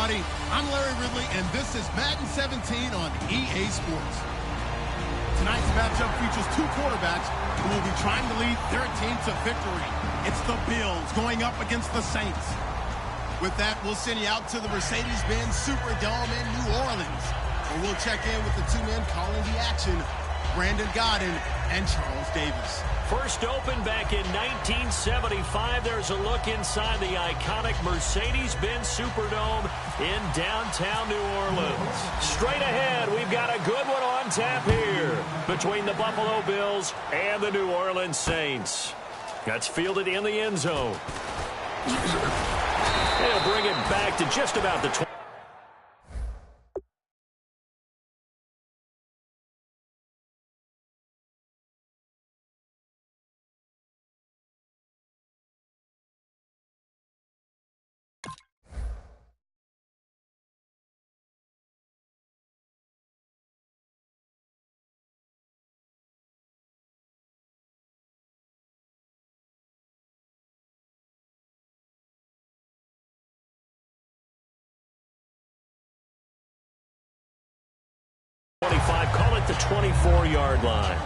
everybody. I'm Larry Ridley, and this is Madden 17 on EA Sports. Tonight's matchup features two quarterbacks who will be trying to lead their team to victory. It's the Bills going up against the Saints. With that, we'll send you out to the Mercedes-Benz Superdome in New Orleans, where we'll check in with the two men calling the action, Brandon Godden and Charles Davis. First opened back in 1975. There's a look inside the iconic Mercedes-Benz Superdome in downtown New Orleans. Straight ahead, we've got a good one on tap here between the Buffalo Bills and the New Orleans Saints. That's fielded in the end zone. They'll bring it back to just about the 20. Call it the 24-yard line.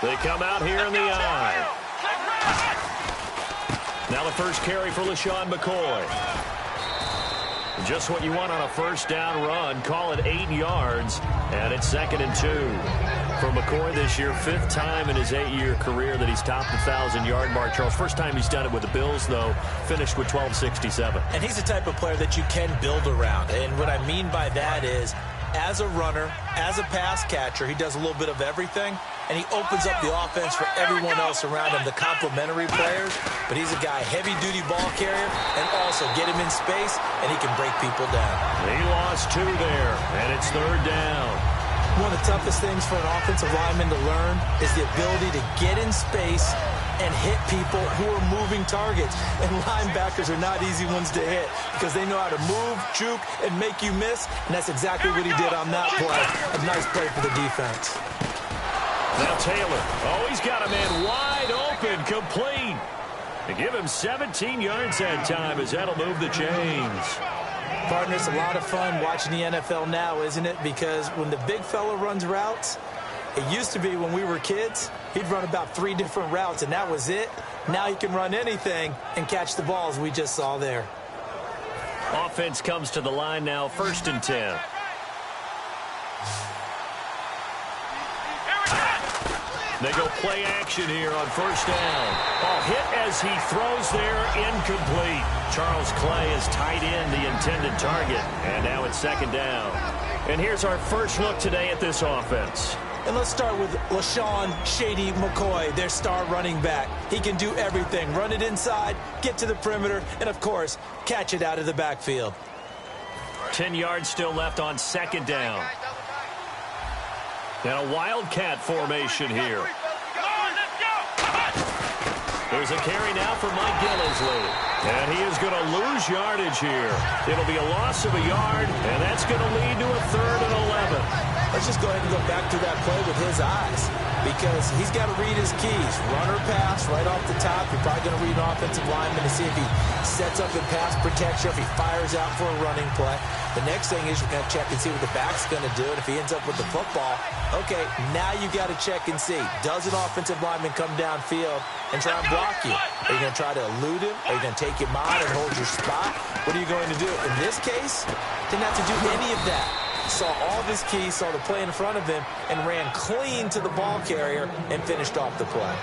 They come out here in the eye. Now the first carry for LaShawn McCoy. Just what you want on a first down run. Call it 8 yards, and it's 2nd and 2. For McCoy this year, 5th time in his 8-year career that he's topped the 1,000-yard mark. Charles, first time he's done it with the Bills, though, finished with 1267. And he's the type of player that you can build around. And what I mean by that is, as a runner, as a pass catcher, he does a little bit of everything, and he opens up the offense for everyone else around him, the complementary players. But he's a guy, heavy-duty ball carrier, and also get him in space, and he can break people down. He lost 2 there, and it's 3rd down. One of the toughest things for an offensive lineman to learn is the ability to get in space and hit people who are moving targets. And linebackers are not easy ones to hit because they know how to move, juke, and make you miss. And that's exactly what he did on that play. A nice play for the defense. Now Taylor. Oh, he's got a man wide open, complete. They give him 17 yards that time as that'll move the chains. Partner, it's a lot of fun watching the NFL now, isn't it? Because when the big fella runs routes, it used to be when we were kids, he'd run about 3 different routes, and that was it. Now he can run anything and catch the balls we just saw there. Offense comes to the line now, 1st and 10. They go play action here on 1st down. Oh, hit as he throws there, incomplete. Charles Clay has tied in the intended target, and now it's 2nd down. And here's our first look today at this offense. And let's start with LaShawn Shady McCoy, their star running back. He can do everything. Run it inside, get to the perimeter, and, of course, catch it out of the backfield. 10 yards still left on 2nd down. And a wildcat formation here. There's a carry now for Mike Gillisley. And he is going to lose yardage here. It'll be a loss of a yard, and that's going to lead to a 3rd and 11. Let's just go ahead and go back to that play with his eyes, because he's got to read his keys. Run or pass right off the top. You're probably going to read an offensive lineman to see if he sets up in pass protection, if he fires out for a running play. The next thing is you're going to check and see what the back's going to do. And if he ends up with the football, okay, now you got to check and see. Does an offensive lineman come downfield and try and block you? Are you going to try to elude him? Are you going to take him on and hold your spot? What are you going to do? In this case, didn't have to do any of that. Saw all of his keys, saw the play in front of him, and ran clean to the ball carrier and finished off the play.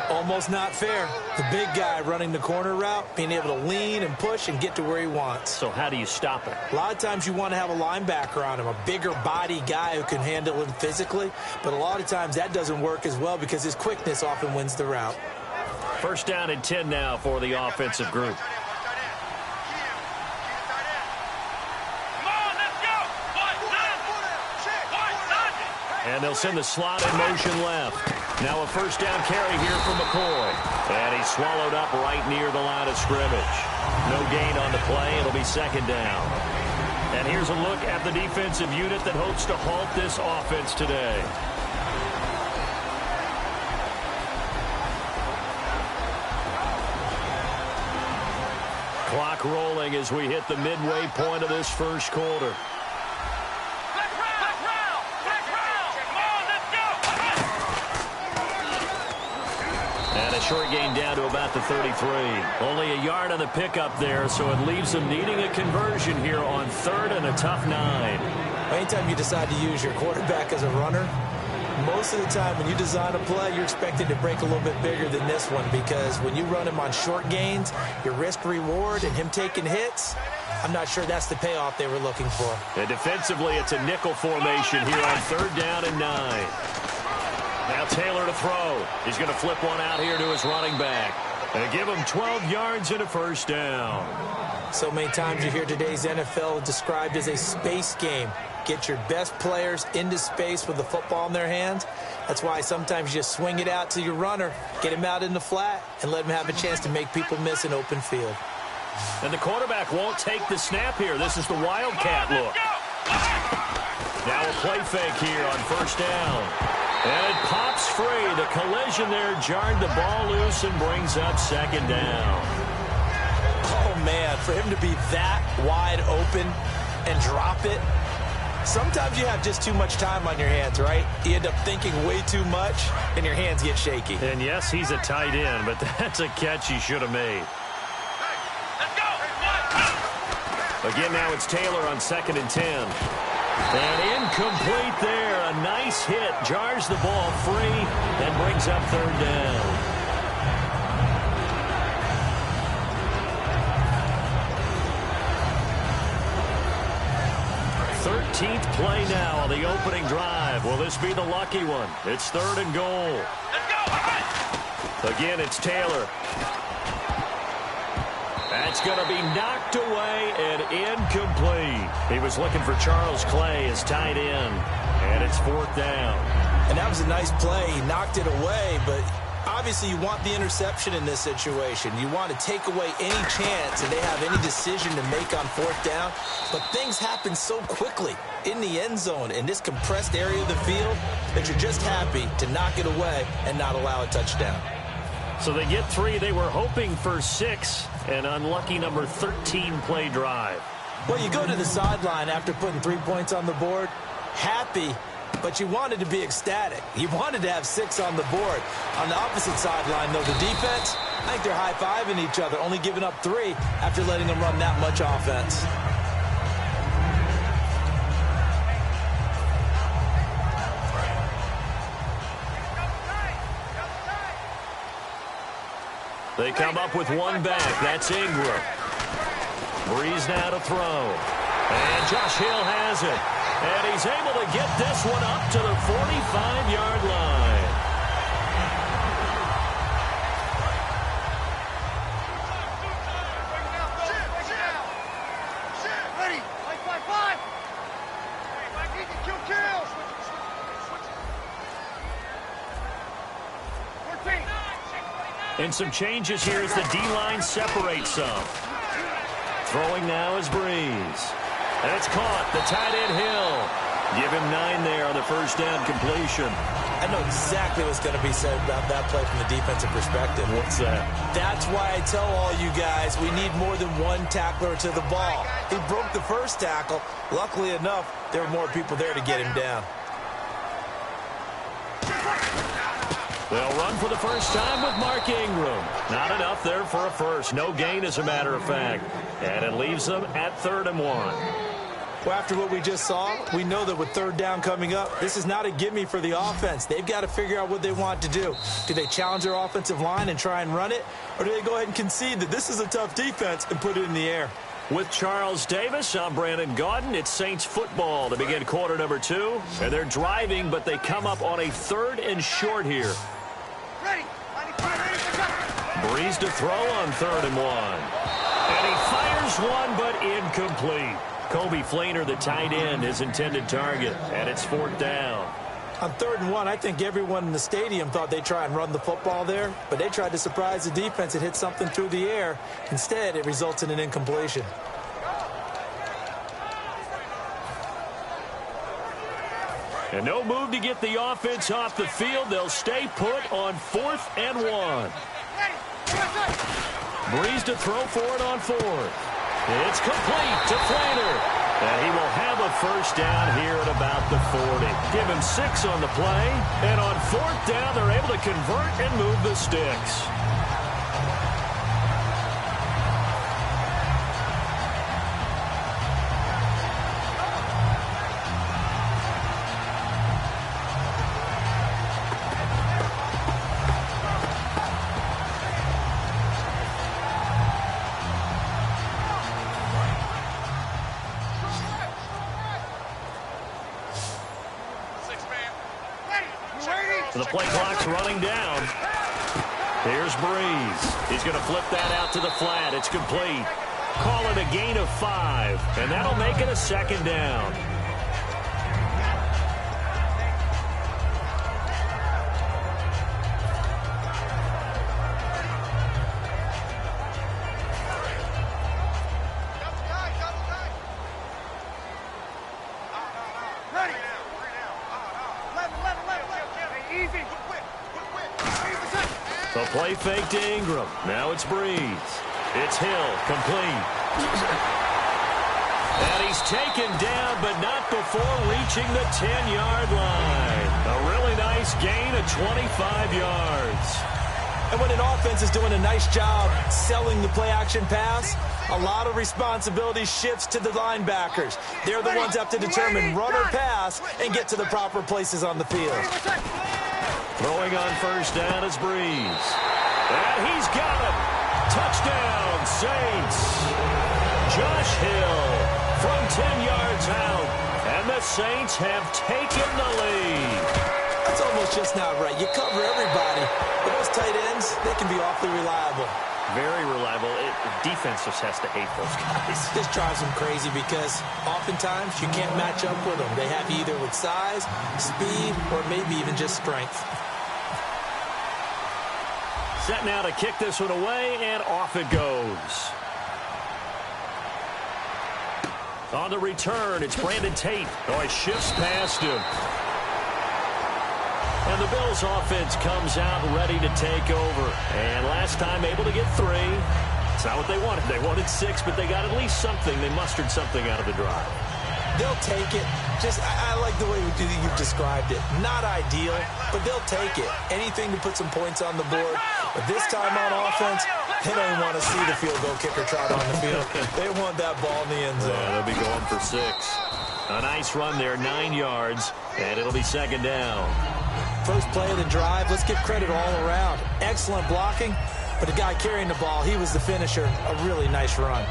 Almost not fair. The big guy running the corner route, being able to lean and push and get to where he wants. So how do you stop it? A lot of times you want to have a linebacker on him, a bigger body guy who can handle him physically. But a lot of times that doesn't work as well because his quickness often wins the route. 1st down and 10 now for the offensive group. And they'll send the slot in motion left. Now a first down carry here from McCoy. And he's swallowed up right near the line of scrimmage. No gain on the play. It'll be second down. And here's a look at the defensive unit that hopes to halt this offense today. Clock rolling as we hit the midway point of this first quarter. And a short gain down to about the 33. Only a yard on the pickup there, so it leaves them needing a conversion here on third and a tough 9. Anytime you decide to use your quarterback as a runner, most of the time when you design a play, you're expected to break a little bit bigger than this one, because when you run him on short gains, your risk-reward and him taking hits, I'm not sure that's the payoff they were looking for. And defensively, it's a nickel formation here on third down and 9. Now Taylor to throw. He's going to flip one out here to his running back. And give him 12 yards and a first down. So many times you hear today's NFL described as a space game. Get your best players into space with the football in their hands. That's why sometimes you just swing it out to your runner, get him out in the flat, and let him have a chance to make people miss an open field. And the quarterback won't take the snap here. This is the Wildcat look. Now a play fake here on first down. And it pops free. The collision there jarred the ball loose and brings up second down. Oh, man, for him to be that wide open and drop it. Sometimes you have just too much time on your hands, right? You end up thinking way too much, and your hands get shaky. And yes, he's a tight end, but that's a catch he should have made. Again, now it's Taylor on 2nd and 10. And incomplete there. A nice hit. Jars the ball free and brings up third down. 13th play now on the opening drive. Will this be the lucky one? It's 3rd and goal. Again, it's Taylor. That's going to be knocked away and incomplete. He was looking for Charles Clay as tight end, and it's 4th down. And that was a nice play. He knocked it away, but obviously you want the interception in this situation. You want to take away any chance that they have any decision to make on 4th down. But things happen so quickly in the end zone in this compressed area of the field that you're just happy to knock it away and not allow a touchdown. So they get 3. They were hoping for 6. An unlucky number 13 play drive. Well, you go to the sideline after putting 3 points on the board, happy, but you wanted to be ecstatic. You wanted to have 6 on the board. On the opposite sideline, though, the defense, I think they're high-fiving each other, only giving up 3 after letting them run that much offense. They come up with one back. That's Ingram. Breeze now to throw. And Josh Hill has it. And he's able to get this one up to the 45-yard line. Ready. 5-5-5. Kill. 14. And some changes here as the D-line separates some. Throwing now is Breeze. And it's caught. The tight end Hill. Give him 9 there on the first down completion. I know exactly what's going to be said about that play from the defensive perspective. What's that? That's why I tell all you guys we need more than one tackler to the ball. He broke the first tackle. Luckily enough, there were more people there to get him down. They'll run for the first time with Mark Ingram. Not enough there for a first. No gain, as a matter of fact. And it leaves them at 3rd and 1. Well, after what we just saw, we know that with 3rd down coming up, this is not a gimme for the offense. They've got to figure out what they want to do. Do they challenge their offensive line and try and run it? Or do they go ahead and concede that this is a tough defense and put it in the air? With Charles Davis, I'm Brandon Gaudin. It's Saints football to begin quarter number 2. And they're driving, but they come up on a 3rd and short here. Breeze to throw on 3rd and 1. And he fires one, but incomplete. Kobe Fleener, the tight end, his intended target, and it's 4th down. On 3rd and 1, I think everyone in the stadium thought they'd try and run the football there, but they tried to surprise the defense and hit something through the air. Instead, it results in an incompletion. And no move to get the offense off the field. They'll stay put on 4th and 1. Breeze to throw for it on 4th. It's complete to Flater. And he will have a first down here at about the 40. Give him 6 on the play. And on 4th down, they're able to convert and move the sticks. The play clock's running down. Here's Breeze. He's going to flip that out to the flat. It's complete. Call it a gain of 5, and that'll make it a 2nd down. The play fake to Ingram. Now it's Breeze. It's Hill, complete. And he's taken down, but not before reaching the 10-yard line. A really nice gain of 25 yards. And when an offense is doing a nice job selling the play-action pass, a lot of responsibility shifts to the linebackers. They're the ones that have to determine run or pass and get to the proper places on the field. Throwing on first down is Breeze. And he's got it. Touchdown, Saints. Josh Hill from 10 yards out. And the Saints have taken the lead. That's almost just not right. You cover everybody. But those tight ends, they can be awfully reliable. Very reliable. The defense just has to hate those guys. This drives them crazy because oftentimes you can't match up with them. They have you either with size, speed, or maybe even just strength. Set now to kick this one away, and off it goes. On the return, it's Brandon Tate. Oh, he shifts past him. And the Bills offense comes out ready to take over. And last time able to get 3. It's not what they wanted. They wanted 6, but they got at least something. They mustered something out of the drive. They'll take it. I like the way you've described it. Not ideal, but they'll take it. Anything to put some points on the board. But this time on offense, they don't even want to see the field goal kicker trot on the field. They want that ball in the end zone. Yeah, they'll be going for 6. A nice run there, 9 yards, and it'll be 2nd down. First play of the drive, let's give credit all around. Excellent blocking, but the guy carrying the ball, he was the finisher. A really nice run.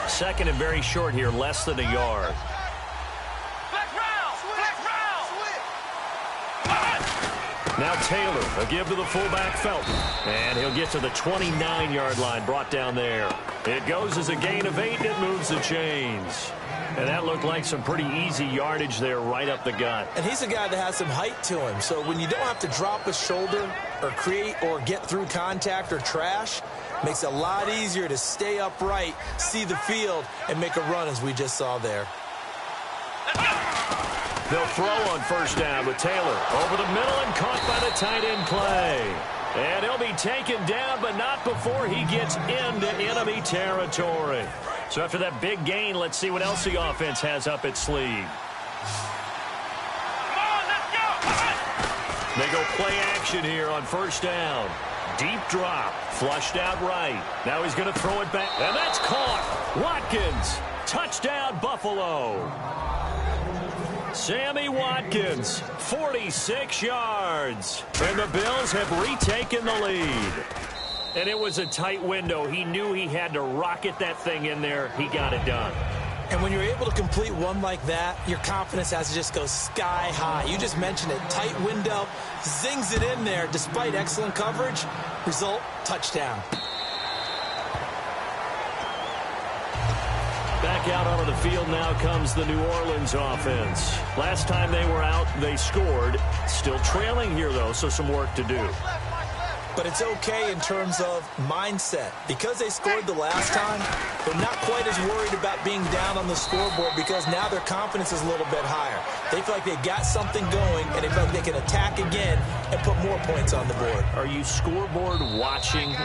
2nd and very short here, less than a yard. Now Taylor, a give to the fullback Felton. And he'll get to the 29-yard line, brought down there. It goes as a gain of 8, and it moves the chains. And that looked like some pretty easy yardage there right up the gut. And he's a guy that has some height to him. So when you don't have to drop a shoulder or create or get through contact or trash, makes it a lot easier to stay upright, see the field, and make a run as we just saw there. They'll throw on first down with Taylor. Over the middle and caught by the tight end Clay. And he'll be taken down, but not before he gets into enemy territory. So after that big gain, let's see what else the offense has up its sleeve. They go play action here on first down. Deep drop, flushed out right. Now he's going to throw it back, and that's caught. Watkins, touchdown Buffalo. Sammy Watkins, 46 yards. And the Bills have retaken the lead. And it was a tight window. He knew he had to rocket that thing in there. He got it done. And when you're able to complete one like that, your confidence has to just go sky high. You just mentioned it. Tight window, zings it in there despite excellent coverage. Result, touchdown. Back Back out onto the field now comes the New Orleans offense. Last time they were out, they scored. Still trailing here, though, so some work to do. But it's okay in terms of mindset. Because they scored the last time, they're not quite as worried about being down on the scoreboard because now their confidence is a little bit higher. They feel like they've got something going, and they feel like they can attack again and put more points on the board. Are you scoreboard watching?